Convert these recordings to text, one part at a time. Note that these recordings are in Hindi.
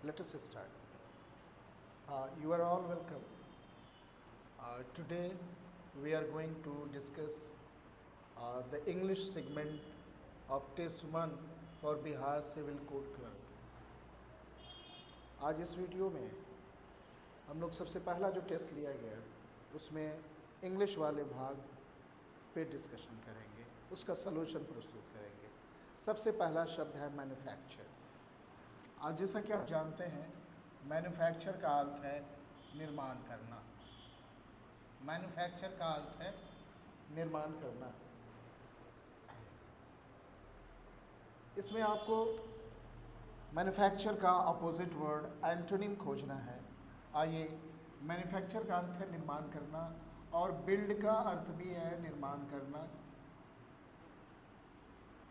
Let us start. You are all welcome. Today we are going to discuss the English segment of Test 1 for Bihar Civil Code Clerk. आज इस वीडियो में हम लोग सबसे पहला जो टेस्ट लिया गया उसमें इंग्लिश वाले भाग पे डिस्कशन करेंगे, उसका सलूशन प्रस्तुत करेंगे। सबसे पहला शब्द है मैन्युफैक्चर। आज जैसा कि आप जानते हैं, मैन्युफैक्चर का अर्थ है निर्माण करना। मैन्युफैक्चर का अर्थ है निर्माण करना। इसमें आपको मैन्युफैक्चर का अपोजिट वर्ड एंटोनिम खोजना है। आइए, मैन्युफैक्चर का अर्थ है निर्माण करना और बिल्ड का अर्थ भी है निर्माण करना।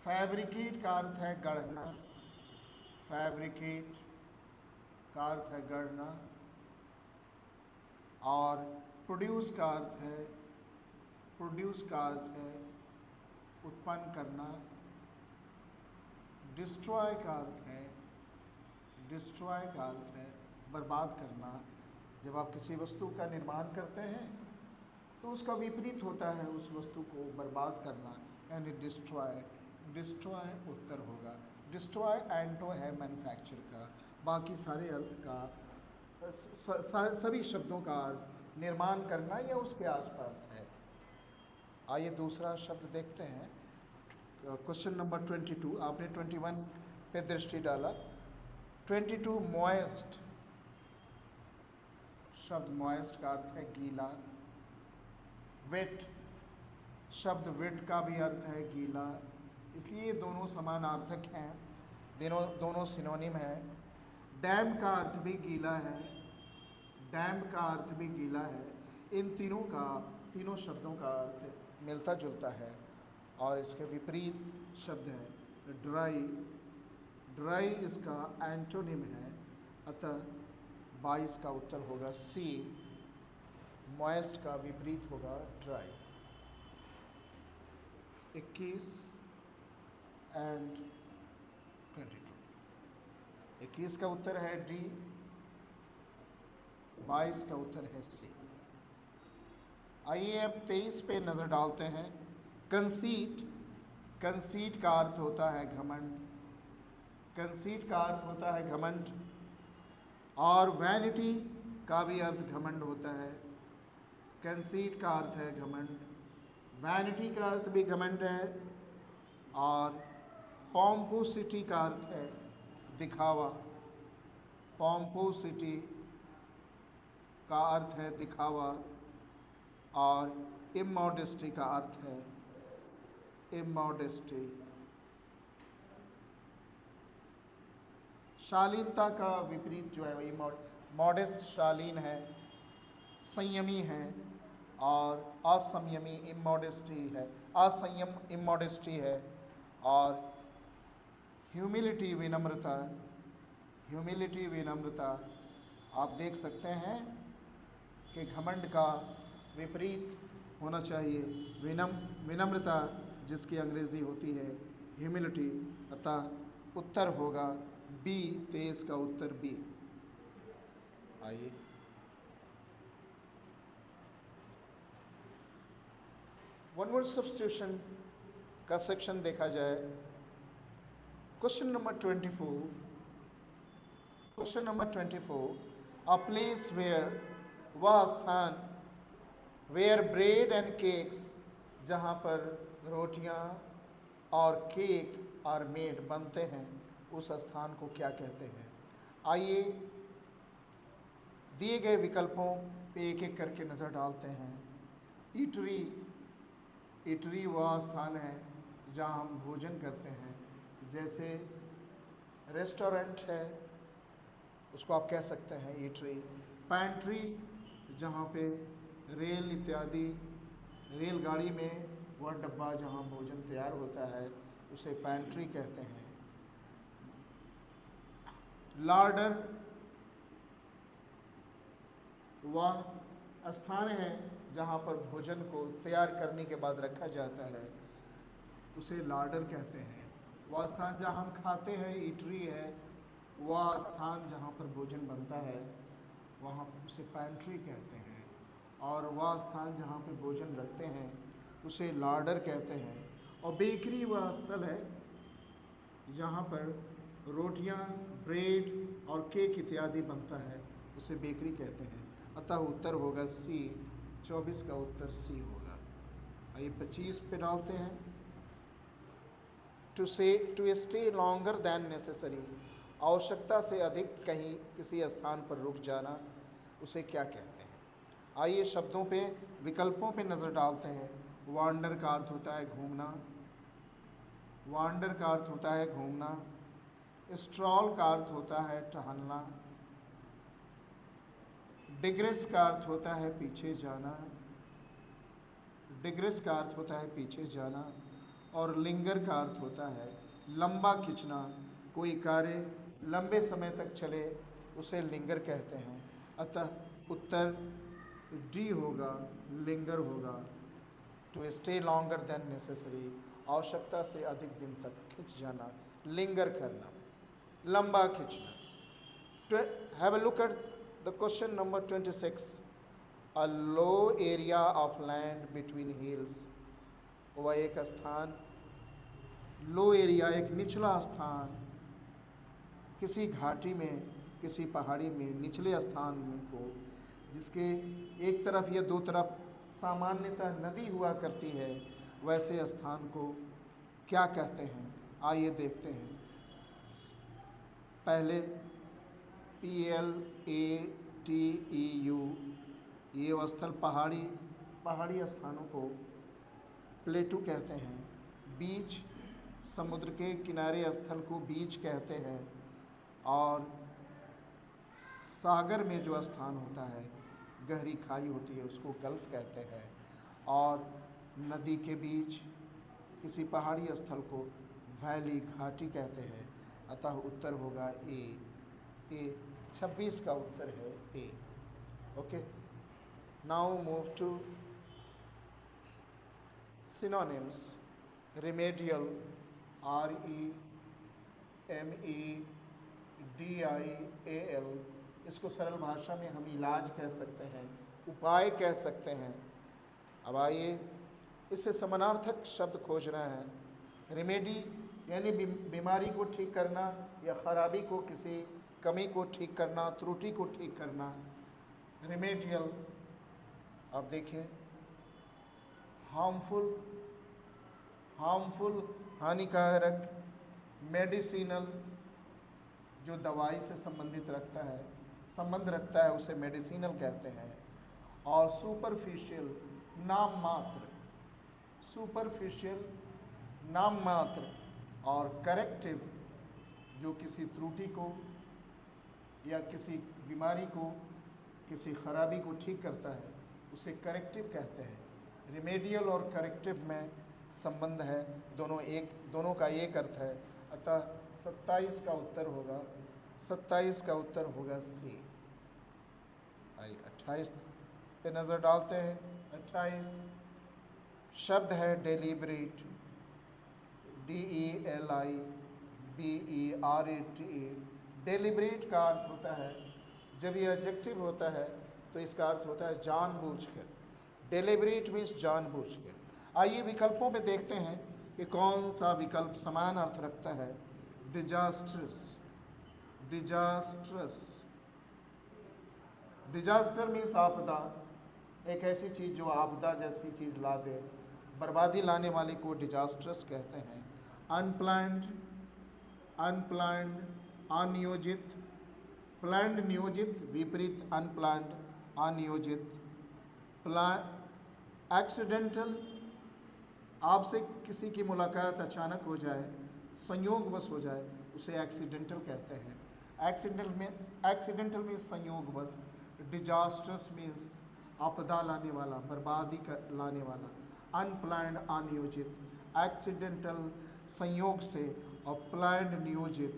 फैब्रिकेट का अर्थ है गढ़ना। फैब्रिकेट का अर्थ है गढ़ना। और प्रोड्यूस का अर्थ है उत्पन्न करना। डिस्ट्रॉय का अर्थ है बर्बाद करना। जब आप किसी वस्तु का निर्माण करते हैं तो उसका विपरीत होता है उस वस्तु को बर्बाद करना, यानी डिस्ट्रॉय। डिस्ट्रॉय उत्तर होगा। डिस्ट्रॉय एंटो है मैन्युफैक्चर का। बाकी सारे अर्थ का सभी शब्दों का अर्थ निर्माण करना या उसके आसपास है। आइए दूसरा शब्द देखते हैं। Question number 22। आपने 21 पे दृष्टि डाला। 22 मॉइस्ट। शब्द मॉइस्ट का अर्थ है गीला। वेट, शब्द वेट का भी अर्थ है गीला, इसलिए ये दोनों समानार्थक हैं, दोनों सिनोनिम हैं। डैम का अर्थ भी गीला है। डैम का अर्थ भी गीला है। इन तीनों शब्दों का अर्थ मिलता जुलता है। और इसके विपरीत शब्द है ड्राई। ड्राई इसका एंटोनिम है, अतः 22 का उत्तर होगा सी। मॉइस्ट का विपरीत होगा ड्राई। 21 एंड 22। 21 का उत्तर है डी, 22 का उत्तर है सी। आइए अब 23 पे नज़र डालते हैं। कंसीट। कंसीट का अर्थ होता है घमंड। कंसीट का अर्थ होता है घमंड। और वैनिटी का भी अर्थ घमंड होता है। कंसीट का अर्थ है घमंड, वैनिटी का अर्थ भी घमंड है। और पॉम्पोसिटी का अर्थ है दिखावा। पॉम्पोसिटी का अर्थ है दिखावा। और इमोडेस्टी का अर्थ है इमोडेस्टी। शालीनता का विपरीत जो है वो मॉडेस्ट शालीन है, संयमी है। और असंयमी इमोडेस्टी है, असंयम इमोडेस्टी है। और ह्यूमिलिटी विनम्रता। ह्यूमिलिटी विनम्रता। आप देख सकते हैं कि घमंड का विपरीत होना चाहिए विनम्रता, जिसकी अंग्रेज़ी होती है ह्यूमिलिटी। अतः उत्तर होगा बी। 23 का उत्तर बी। आइए वन वर्ड सब्स्टिट्यूशन का सेक्शन देखा जाए। Question number 24। Question number 24। A place where, वह स्थान, वेयर ब्रेड एंड केक्स, जहाँ पर रोटियाँ और केक आर मेड बनते हैं, उस स्थान को क्या कहते हैं। आइए दिए गए विकल्पों पे एक एक करके नज़र डालते हैं। ईटरी। ईटरी वह स्थान है जहाँ हम भोजन करते हैं, जैसे रेस्टोरेंट है उसको आप कह सकते हैं ईटरी। पैंट्री, जहाँ पे रेल इत्यादि रेलगाड़ी में वह डब्बा जहाँ भोजन तैयार होता है उसे पैंट्री कहते हैं। लार्डर वह स्थान है जहाँ पर भोजन को तैयार करने के बाद रखा जाता है, उसे लार्डर कहते हैं। वह स्थान जहाँ हम खाते हैं ईटरी है, वह स्थान जहाँ पर भोजन बनता है वहाँ उसे पैंट्री कहते हैं, और वह स्थान जहाँ पर भोजन रखते हैं उसे लार्डर कहते हैं, और बेकरी वह स्थल है जहाँ पर रोटियां, ब्रेड और केक इत्यादि बनता है, उसे बेकरी कहते हैं। अतः उत्तर होगा सी, 24 का उत्तर सी होगा। आइए 25 पे डालते हैं। To stay longer than necessary, आवश्यकता से अधिक कहीं किसी स्थान पर रुक जाना, उसे क्या कहते हैं? आइए शब्दों पे, विकल्पों पे नज़र डालते हैं। वांडर का अर्थ होता है घूमना, वांडर का अर्थ होता है घूमना। स्ट्रॉल का अर्थ होता है टहलना। डिग्रेस का अर्थ होता है पीछे जाना, डिग्रेस का अर्थ होता है पीछे जाना। और लिंगर का अर्थ होता है लंबा खिंचना, कोई कार्य लंबे समय तक चले उसे लिंगर कहते हैं। अतः उत्तर डी होगा, लिंगर होगा। To stay longer than necessary, आवश्यकता से अधिक दिन तक खिंच जाना, लिंगर करना, लंबा खिंचना। Have a look at the question number 26। A low area of land between hills, वह एक स्थान, लो एरिया एक निचला स्थान, किसी घाटी में, किसी पहाड़ी में, निचले स्थान को, जिसके एक तरफ या दो तरफ सामान्यतः नदी हुआ करती है, वैसे स्थान को क्या कहते हैं? आइए देखते हैं। पहले PLATEU, ये स्थल पहाड़ी स्थानों को प्लेटू कहते हैं। बीच, समुद्र के किनारे स्थल को बीच कहते हैं। और सागर में जो स्थान होता है, गहरी खाई होती है, उसको गल्फ कहते हैं। और नदी के बीच किसी पहाड़ी स्थल को वैली, घाटी कहते हैं। अतः उत्तर होगा ए। 26 का उत्तर है A. Okay, now move to synonyms. Remedial, REMEDIAL, इसको सरल भाषा में हम इलाज कह सकते हैं, उपाय कह सकते हैं। अब आइए इससे समानार्थक शब्द खोजना है। रिमेडी यानी बीमारी को ठीक करना या खराबी को, किसी कमी को ठीक करना, त्रुटि को ठीक करना। रिमेडियल, अब देखिए, हार्मफुल हानिकारक। मेडिसिनल, जो दवाई से संबंध रखता है उसे मेडिसिनल कहते हैं। और सुपरफिशियल, नाम मात्र। और करेक्टिव, जो किसी त्रुटि को या किसी बीमारी को, किसी खराबी को ठीक करता है, उसे करेक्टिव कहते हैं। रिमेडियल और करेक्टिव में संबंध है, दोनों का एक अर्थ है। अतः 27 का उत्तर होगा सी। आइए 28 पे नज़र डालते हैं। 28 शब्द है डेलिब्रेट, DELIBERATE। डेलिब्रेट का अर्थ होता है, जब ये एडजेक्टिव होता है तो इसका अर्थ होता है जानबूझकर। डेलिब्रेट मीन्स जानबूझकर। आइए विकल्पों पे देखते हैं कि कौन सा विकल्प समान अर्थ रखता है। डिजास्टर मीन्स आपदा, एक ऐसी चीज़ जो आपदा जैसी चीज़ ला दे, बर्बादी लाने वाले को डिजास्टर्स कहते हैं। अनप्लान्ड, अनियोजित, प्लान्ड नियोजित, विपरीत अनप्लान्ड, अनियोजित। एक्सीडेंटल, आपसे किसी की मुलाकात अचानक हो जाए, संयोगवश हो जाए, उसे एक्सीडेंटल कहते हैं। एक्सीडेंटल मीन्स संयोगवश। डिजास्टर्स मीन्स आपदा लाने वाला, बर्बादी लाने वाला। अनप्लान्ड अनियोजित, एक्सीडेंटल संयोग से, और प्लान्ड नियोजित।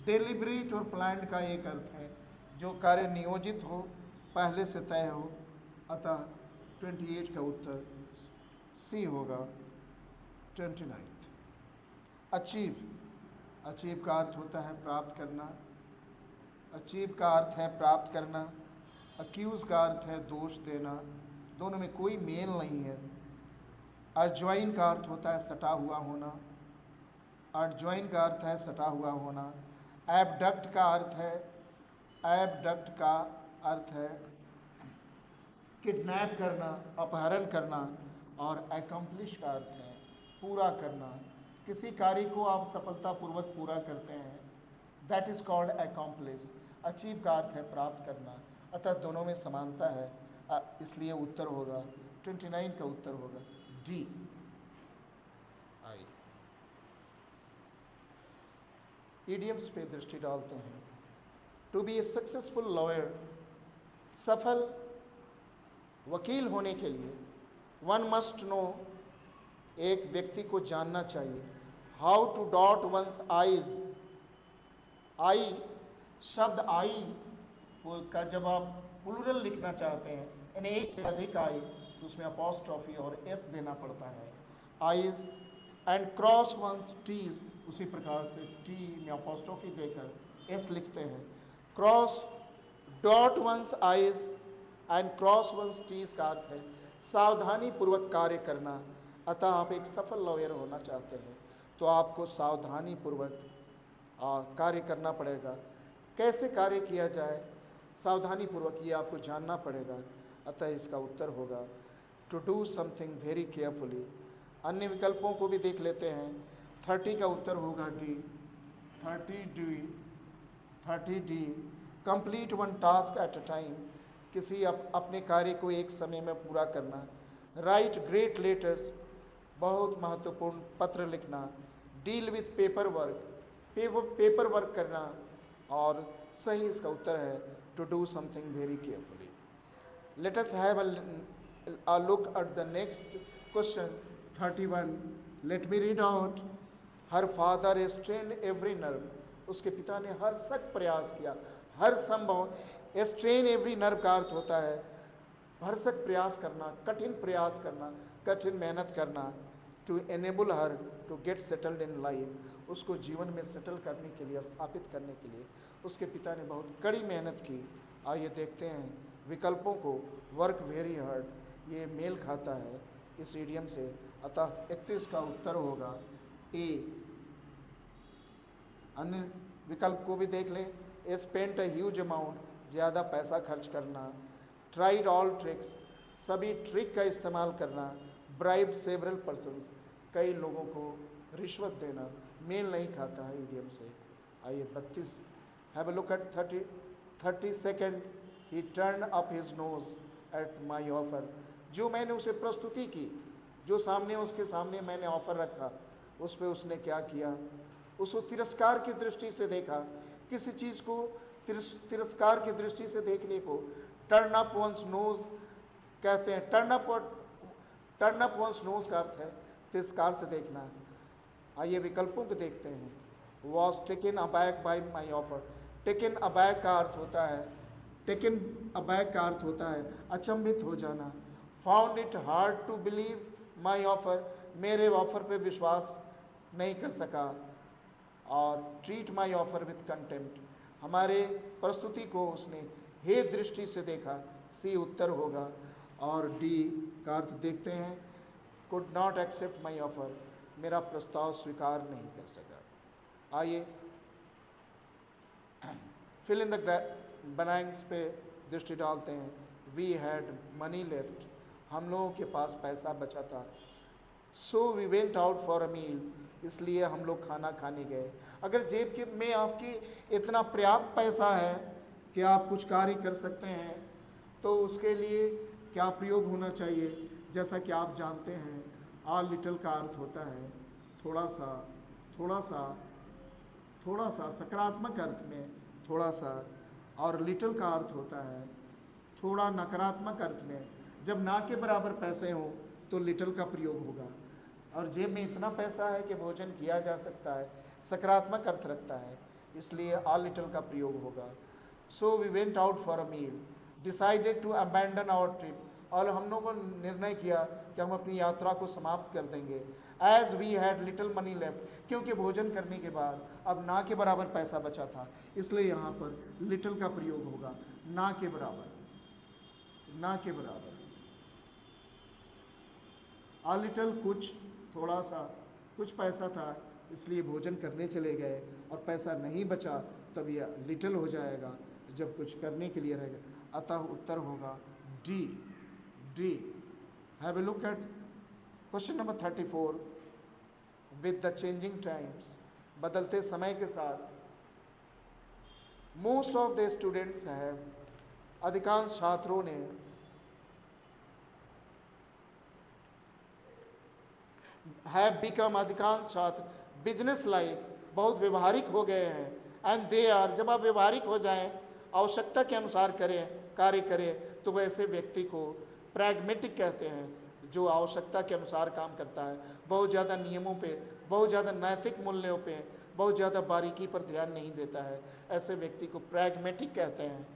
डेलिब्रेट और प्लान्ड का एक अर्थ है, जो कार्य नियोजित हो, पहले से तय हो। अतः 28 का उत्तर सी होगा। 29 अचीव, अचीव का अर्थ होता है प्राप्त करना, अचीव का अर्थ है प्राप्त करना, अक्यूज का अर्थ है दोष देना, दोनों में कोई मेल नहीं है। अर्ज्वाइन का अर्थ होता है सटा हुआ होना, अर्ज्वाइन का अर्थ है सटा हुआ होना। एबडक्ट का अर्थ है, एबडक्ट का अर्थ है किडनैप करना, अपहरण करना। और एकम्प्लिश का अर्थ है पूरा करना। किसी कार्य को आप सफलतापूर्वक पूरा करते हैं, that is called accomplish. Achieve का अर्थ है प्राप्त करना, अतः दोनों में समानता है, इसलिए उत्तर होगा 29 का उत्तर होगा डी। आई इडियम्स पे दृष्टि डालते हैं। To be a successful lawyer, सफल वकील होने के लिए वन मस्ट नो, एक व्यक्ति को जानना चाहिए how to dot one's i's. I शब्द आई का जब आप प्लूरल लिखना चाहते हैं यानी एक से अधिक आई तो उसमें अपॉस्ट्रॉफी और एस देना पड़ता है, i's. And cross one's t's, उसी प्रकार से टी में अपॉस्ट्रॉफी देकर एस लिखते हैं। Cross dot one's i's and cross one's t's का अर्थ है सावधानी पूर्वक कार्य करना। अतः आप एक सफल लॉयर होना चाहते हैं तो आपको सावधानी पूर्वक कार्य करना पड़ेगा। कैसे कार्य किया जाए सावधानी पूर्वक, ये आपको जानना पड़ेगा। अतः इसका उत्तर होगा to do something very carefully. अन्य विकल्पों को भी देख लेते हैं। 30 का उत्तर होगा D, 30 D. Complete one task at a time, किसी अपने कार्य को एक समय में पूरा करना। राइट ग्रेट लेटर्स, बहुत महत्वपूर्ण पत्र लिखना। Deal with paper work, paper work करना। और सही इसका उत्तर है to do something very carefully. Let us have a look at the next question 31। Let me read out. Her father strained every nerve, उसके पिता ने हर सख्त प्रयास किया, हर संभव। स्ट्रेन एवरी नर्व का अर्थ होता है भरसक प्रयास करना, कठिन प्रयास करना, कठिन मेहनत करना। To enable her to get settled in life, उसको जीवन में सेटल करने के लिए, स्थापित करने के लिए उसके पिता ने बहुत कड़ी मेहनत की। आइए देखते हैं विकल्पों को। वर्क वेरी हार्ड, ये मेल खाता है इस इडियम से, अतः 31 का उत्तर होगा ए। अन्य विकल्प को भी देख लें। स्पेंट अ ह्यूज अमाउंट, ज़्यादा पैसा खर्च करना। ट्राइड ऑल ट्रिक्स, सभी ट्रिक का इस्तेमाल करना। ब्राइब सेवरल पर्सन्स, कई लोगों को रिश्वत देना। मेल नहीं खाता है इडियम से। आइए 32। Have a look eight 32nd। He turn up his nose at my offer, जो मैंने उसे प्रस्तुति की, जो सामने उसके सामने मैंने ऑफर रखा, उस पर उसने क्या किया, उसको तिरस्कार की दृष्टि से देखा। किसी चीज़ को तिरस्कार की दृष्टि से देखने को टर्न अप वंस नोज कहते हैं। टर्न अप वंस नोज का अर्थ है तिरस्कार से देखना। आइए विकल्पों को देखते हैं। Was taken aback bye my offer, taken aback का अर्थ होता है, टेकन अबैक का अर्थ होता है अचंभित हो जाना। Found it hard to believe my offer, मेरे ऑफर पे विश्वास नहीं कर सका। और treat my offer with contempt, हमारे प्रस्तुति को उसने हे दृष्टि से देखा। सी उत्तर होगा। और डी का अर्थ देखते हैं। Could not accept my offer, मेरा प्रस्ताव स्वीकार नहीं कर सका। आइए फिल इन द ब्लैंक्स पे दृष्टि डालते हैं। वी हैड मनी लेफ्ट, हम लोगों के पास पैसा बचा था। So we went out for a meal, इसलिए हम लोग खाना खाने गए। अगर जेब के में आपकी इतना पर्याप्त पैसा है कि आप कुछ कार्य कर सकते हैं तो उसके लिए क्या प्रयोग होना चाहिए। जैसा कि आप जानते हैं आ लिटिल का अर्थ होता है थोड़ा सा, थोड़ा सा, थोड़ा सा सकारात्मक अर्थ में थोड़ा सा, और लिटिल का अर्थ होता है थोड़ा नकारात्मक अर्थ में। जब ना के बराबर पैसे हों तो लिटिल का प्रयोग होगा। और जेब में इतना पैसा है कि भोजन किया जा सकता है, सकारात्मक अर्थ रखता है, इसलिए आ लिटिल का प्रयोग होगा। So we went out for a meal, decided to abandon our trip, और हम लोगों को निर्णय किया कि हम अपनी यात्रा को समाप्त कर देंगे। As we had little money left, क्योंकि भोजन करने के बाद अब ना के बराबर पैसा बचा था, इसलिए यहाँ पर लिटिल का प्रयोग होगा, ना के बराबर, ना के बराबर। आ लिटिल कुछ, थोड़ा सा, कुछ पैसा था इसलिए भोजन करने चले गए और पैसा नहीं बचा, तब यह लिटिल हो जाएगा जब कुछ करने के लिए रहेगा। अतः उत्तर होगा D, D. Have a look at question number 34। With the changing times, बदलते समय के साथ, most of the students have, अधिकांश छात्रों ने, हैव बिकम, अधिकांश छात्र, बिजनेस लाइक, बहुत व्यवहारिक हो गए हैं, एंड दे आर, जब आप व्यवहारिक हो जाएं, आवश्यकता के अनुसार करें, कार्य करें, तो वैसे व्यक्ति को प्रैग्मेटिक कहते हैं, जो आवश्यकता के अनुसार काम करता है, बहुत ज़्यादा नियमों पे, बहुत ज़्यादा नैतिक मूल्यों पे, बहुत ज़्यादा बारीकी पर ध्यान नहीं देता है, ऐसे व्यक्ति को प्रैग्मेटिक कहते हैं।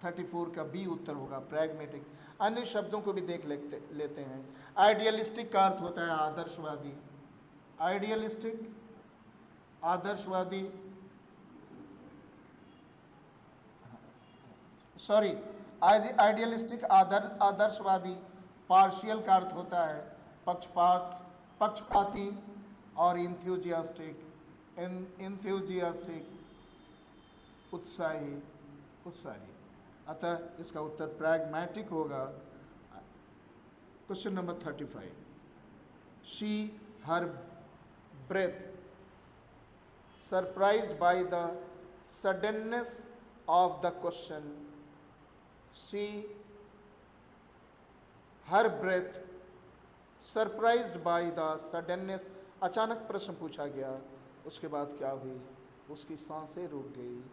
34 का बी उत्तर होगा, प्रैग्मेटिक। अन्य शब्दों को भी देख लेते हैं। आइडियलिस्टिक का अर्थ होता है आदर्शवादी, आइडियलिस्टिक, आदर्शवादी, सॉरी, आइडियलिस्टिक आदर्शवादी। पार्शियल का अर्थ होता है पक्षपाती, और इंथ्यूजियास्टिक, इंथ्यूजियास्टिक, उत्साही, उत्साही। अतः इसका उत्तर प्रैग्मेटिक होगा। Question number 35। She her breath, surprised by the suddenness of the question, she her breath, surprised by the suddenness, अचानक प्रश्न पूछा गया, उसके बाद क्या हुई, उसकी सांसें रुक गई,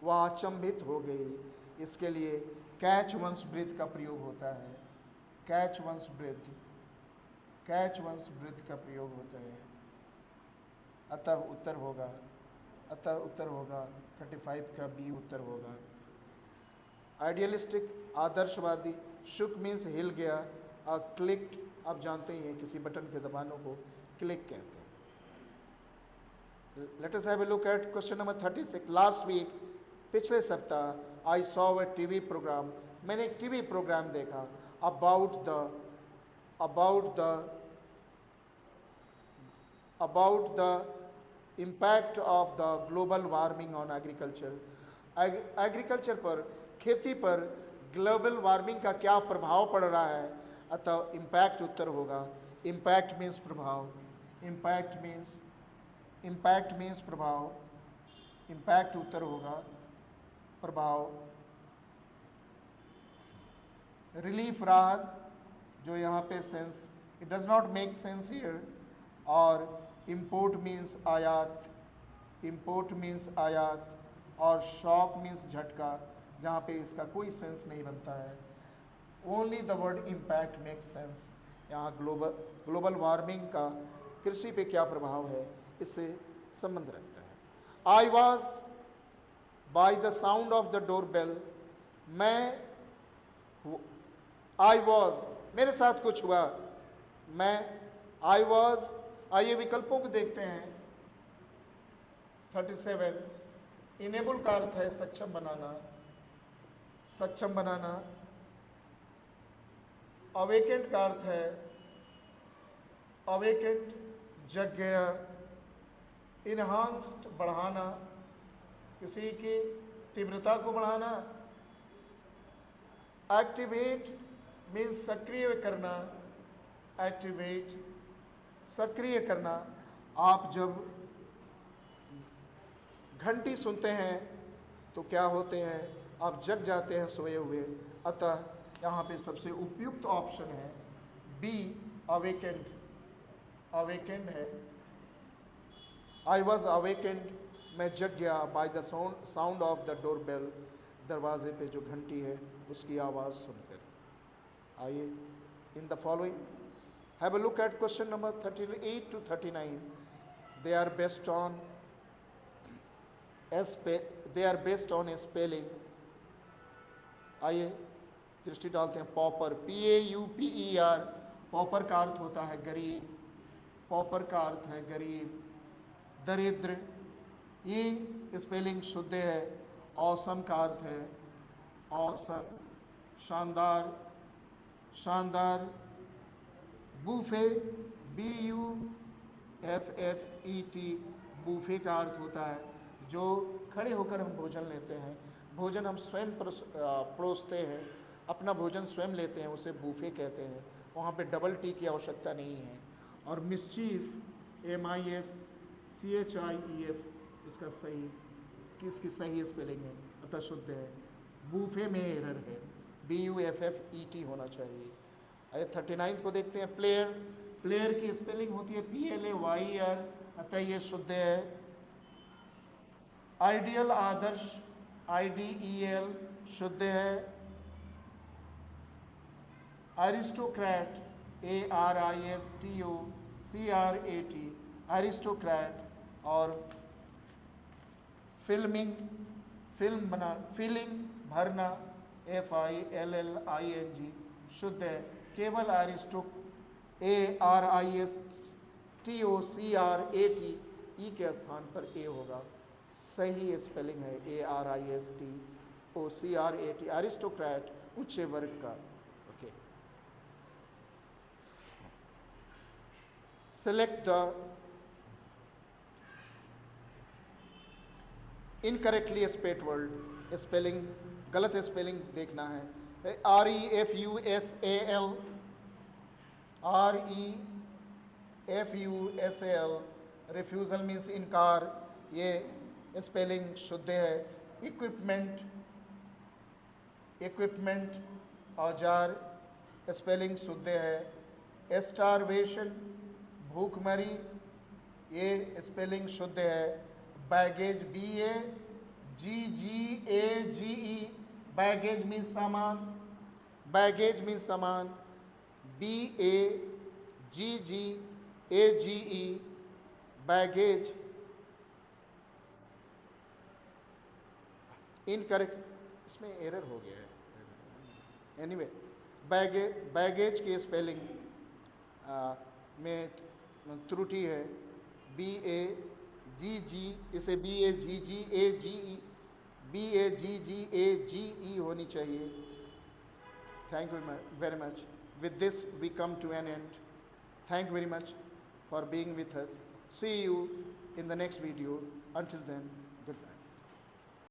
वह अचंभित हो गई। इसके लिए कैच वंस ब्रेथ का प्रयोग होता है, catch one's breath, catch one's breath का प्रयोग होता है। अतः उत्तर होगा, अतः उत्तर होगा 35 का बी उत्तर होगा। आइडियलिस्टिक, आदर्शवादी, शुक मीन्स हिल गया, और क्लिक्ड, आप जानते ही हैं किसी बटन के दबानों को क्लिक कहते हैं। Let us have a look at question number 36। Last week, पिछले सप्ताह, I saw a TV programme, मैंने एक टीवी प्रोग्राम देखा, about the impact of the global warming on agriculture, agriculture पर, खेती पर ग्लोबल वार्मिंग का क्या प्रभाव पड़ रहा है। अतः इम्पैक्ट उत्तर होगा, इम्पैक्ट मीन्स प्रभाव, इम्पैक्ट मीन्स प्रभाव, इम्पैक्ट उत्तर होगा, प्रभाव। रिलीफ, राहत, जो यहाँ पे sense, it does not make sense here. और इम्पोर्ट मीन्स आयात, इम्पोर्ट मीन्स आयात। और शॉक मीन्स झटका, जहाँ पे इसका कोई सेंस नहीं बनता है। Only the word impact makes sense. यहाँ ग्लोबल वार्मिंग का कृषि पे क्या प्रभाव है, इससे संबंध रखता है। I was by the sound of the door bell, I was, मेरे साथ कुछ हुआ, मैं, आई वॉज। आइए विकल्पों को देखते हैं। 37, इनेबल का अर्थ है सक्षम बनाना, सक्षम बनाना। अवेकेंड का अर्थ है, अवेकेंड, जग गया। इनहांस्ड, बढ़ाना, किसी की तीव्रता को बढ़ाना। एक्टिवेट मीन्स सक्रिय करना, एक्टिवेट, सक्रिय करना। आप जब घंटी सुनते हैं तो क्या होते हैं, आप जग जाते हैं सोए हुए। अतः यहाँ पे सबसे उपयुक्त ऑप्शन है बी, अवेकेंड, अवेकेंड है। आई वॉज अवेकेंड, मैं जग गया, by the sound of the door bell, दरवाजे पे जो घंटी है उसकी आवाज़ सुनकर। आइए in the following have a look at question number 38 to 39. They are based on spelling. आइए दृष्टि डालते हैं। पॉपर, PAUPER, पॉपर का अर्थ होता है गरीब, पॉपर का अर्थ है गरीब, दरिद्र, ये स्पेलिंग शुद्ध है। औसम का अर्थ है औसम, शानदार, शानदार। बूफे, BUFFET, बूफे का अर्थ होता है जो खड़े होकर हम भोजन लेते हैं, भोजन हम स्वयं परोसते हैं, अपना भोजन स्वयं लेते हैं, उसे बूफे कहते हैं। वहाँ पे डबल टी की आवश्यकता नहीं है। और मिस्चीफ, MISCHIEF, इसका सही, किसकी सही स्पेलिंग है, अतः शुद्ध है। बूफे में एरर है, BUFFET होना चाहिए। आइए 39 को देखते हैं। प्लेयर, प्लेयर की स्पेलिंग होती है PLAYER, अतः ये शुद्ध है। आइडियल, आदर्श, IDEL, शुद्ध है। अरिस्टोक्रैट, ARISTOCRAT, अरिस्टोक्रैट। और फिल्मिंग, फिल्म बना, फिलिंग, भरना, FILLING, शुद्ध है। केवल ARISTOCRAT, ई के स्थान पर ए होगा, सही स्पेलिंग है ARISTOCRAT, अरिस्टोक्रैट, उच्च वर्ग का। Okay, select the incorrectly spelled word, spelling, गलत स्पेलिंग देखना है। REFUSAL, REFUSAL, रिफ्यूज़ल मीन्स इनकार, ये स्पेलिंग शुद्ध है। इक्विपमेंट, इक्विपमेंट, औजार, स्पेलिंग शुद्ध है। स्टारवेशन, भूखमरी, ये स्पेलिंग शुद्ध है। बैगेज, BAGGAGE, बैगेज मीन्स सामान, बैगेज मीन्स सामान। BAGGAGE, baggage. इनकरेक्ट, इसमें एरर हो गया है। एनीवे, बैगेज की स्पेलिंग में त्रुटि है। BAGG, इसे BAGGAGE होनी चाहिए। Thank you very much. With this, we come to an end. Thank you very much for being with us. See you in the next video. Until then.